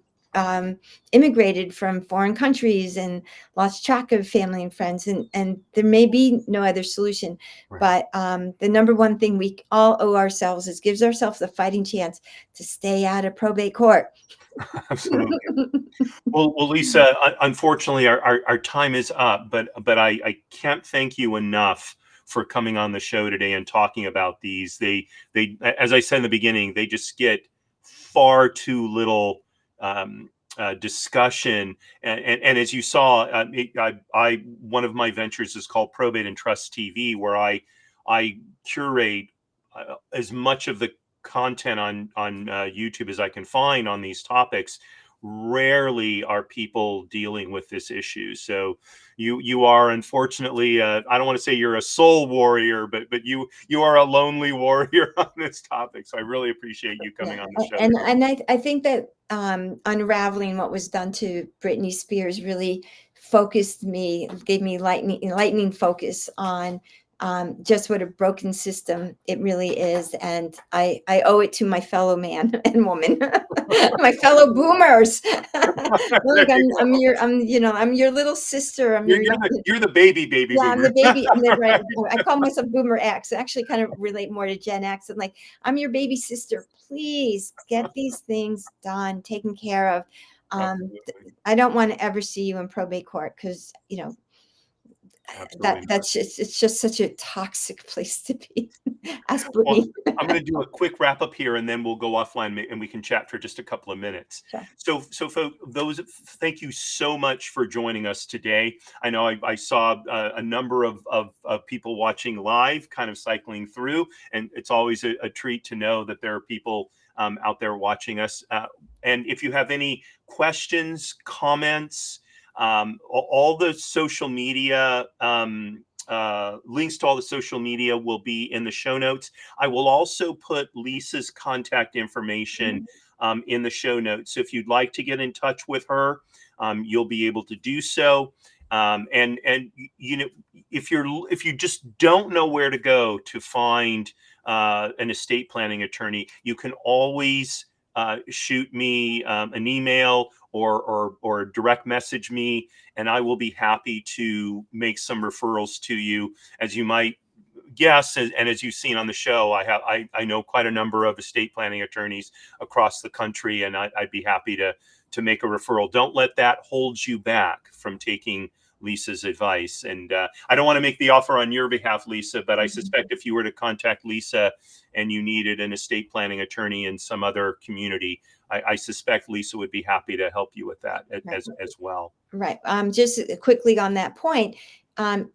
Speaker 3: immigrated from foreign countries and lost track of family and friends, and there may be no other solution.
Speaker 2: Right.
Speaker 3: But the number one thing we all owe ourselves is gives ourselves a fighting chance to stay out of probate court.
Speaker 2: Absolutely. Well, Lisa, unfortunately, our time is up, but I can't thank you enough for coming on the show today and talking about these. They as I said in the beginning, they just get far too little discussion. And as you saw, one of my ventures is called Probate and Trust TV, where I curate as much of the content on YouTube as I can find on these topics. Rarely are people dealing with this issue. So you are, unfortunately, I don't want to say you're a soul warrior, but you are a lonely warrior on this topic. So I really appreciate you coming
Speaker 3: Yeah,
Speaker 2: on the show.
Speaker 3: and I think that unraveling what was done to Britney Spears really focused me, gave me lightning focus on just what a broken system it really is, and I owe it to my fellow man and woman, my fellow boomers.
Speaker 2: There
Speaker 3: Look,
Speaker 2: you go.
Speaker 3: I'm your little sister. I'm your
Speaker 2: You're the baby
Speaker 3: Yeah, I'm
Speaker 2: boomer.
Speaker 3: the baby. I'm the right. I call myself Boomer X. I actually kind of relate more to Gen X. And like, I'm your baby sister. Please get these things done, taken care of.
Speaker 2: Absolutely.
Speaker 3: I don't want to ever see you in probate court, because
Speaker 2: Absolutely not.
Speaker 3: it's just such a toxic place to be. Ask
Speaker 2: Well,
Speaker 3: Brittany.
Speaker 2: I'm going to do a quick wrap up here, and then we'll go offline and we can chat for just a couple of minutes.
Speaker 3: Sure.
Speaker 2: So for those, thank you so much for joining us today. I know I saw a number of people watching live, kind of cycling through, and it's always a treat to know that there are people out there watching us. And if you have any questions, comments, all the social media links to all the social media will be in the show notes. I will also put Lisa's contact information in the show notes. So if you'd like to get in touch with her, you'll be able to do so. And you know, if you just don't know where to go to find an estate planning attorney, you can always shoot me an email or direct message me, and I will be happy to make some referrals to you. As you might guess, and as you've seen on the show, I know quite a number of estate planning attorneys across the country, and I'd be happy to make a referral. Don't let that hold you back from taking Lisa's advice. And I don't want to make the offer on your behalf, Lisa, but I suspect if you were to contact Lisa and you needed an estate planning attorney in some other community, I suspect Lisa would be happy to help you with that as well.
Speaker 3: Right. Just quickly on that point,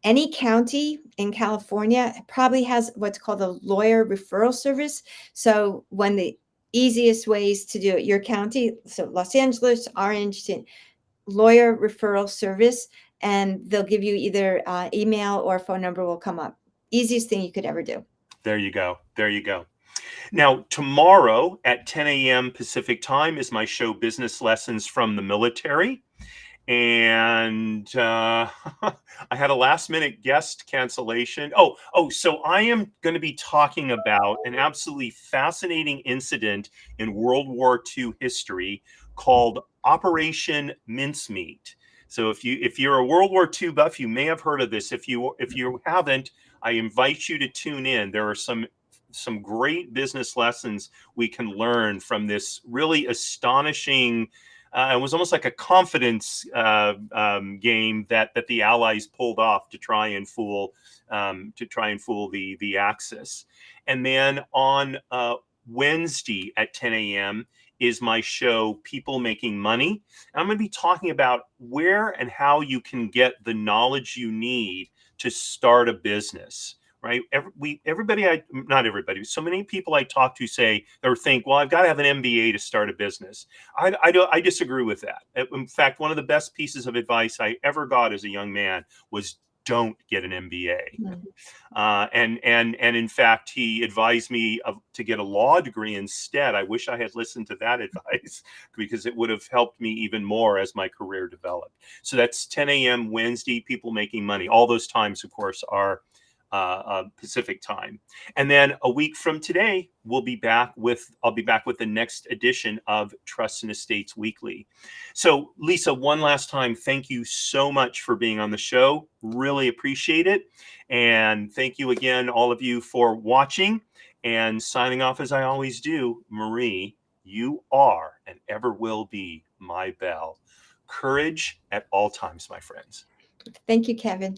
Speaker 3: any county in California probably has what's called a lawyer referral service. So when the easiest ways to do it, your county, so Los Angeles, Orange, lawyer referral service, and they'll give you either email or phone number will come up. Easiest thing you could ever do.
Speaker 2: There you go. There you go. Now, tomorrow at 10 a.m. Pacific time is my show, Business Lessons from the Military. And I had a last minute guest cancellation. So I am going to be talking about an absolutely fascinating incident in World War II history called Operation Mincemeat. So if you're a World War II buff, you may have heard of this. If you haven't, I invite you to tune in. There are some great business lessons we can learn from this really astonishing. It was almost like a confidence game that the Allies pulled off to try and fool the Axis. And then on Wednesday at 10 a.m. is my show, People Making Money. And I'm going to be talking about where and how you can get the knowledge you need to start a business. Right? Not everybody, so many people I talk to say or think, well, I've got to have an MBA to start a business. I disagree with that. In fact, one of the best pieces of advice I ever got as a young man was don't get an MBA. And in fact, he advised me to get a law degree instead. I wish I had listened to that advice because it would have helped me even more as my career developed. So that's 10 a.m. Wednesday, People Making Money. All those times, of course, are Pacific time. And then a week from today, I'll be back with the next edition of Trusts and Estates Weekly. So Lisa, one last time, thank you so much for being on the show. Really appreciate it. And thank you again, all of you, for watching. And signing off as I always do, Marie, you are and ever will be my belle. Courage at all times, my friends.
Speaker 3: Thank you, Kevin.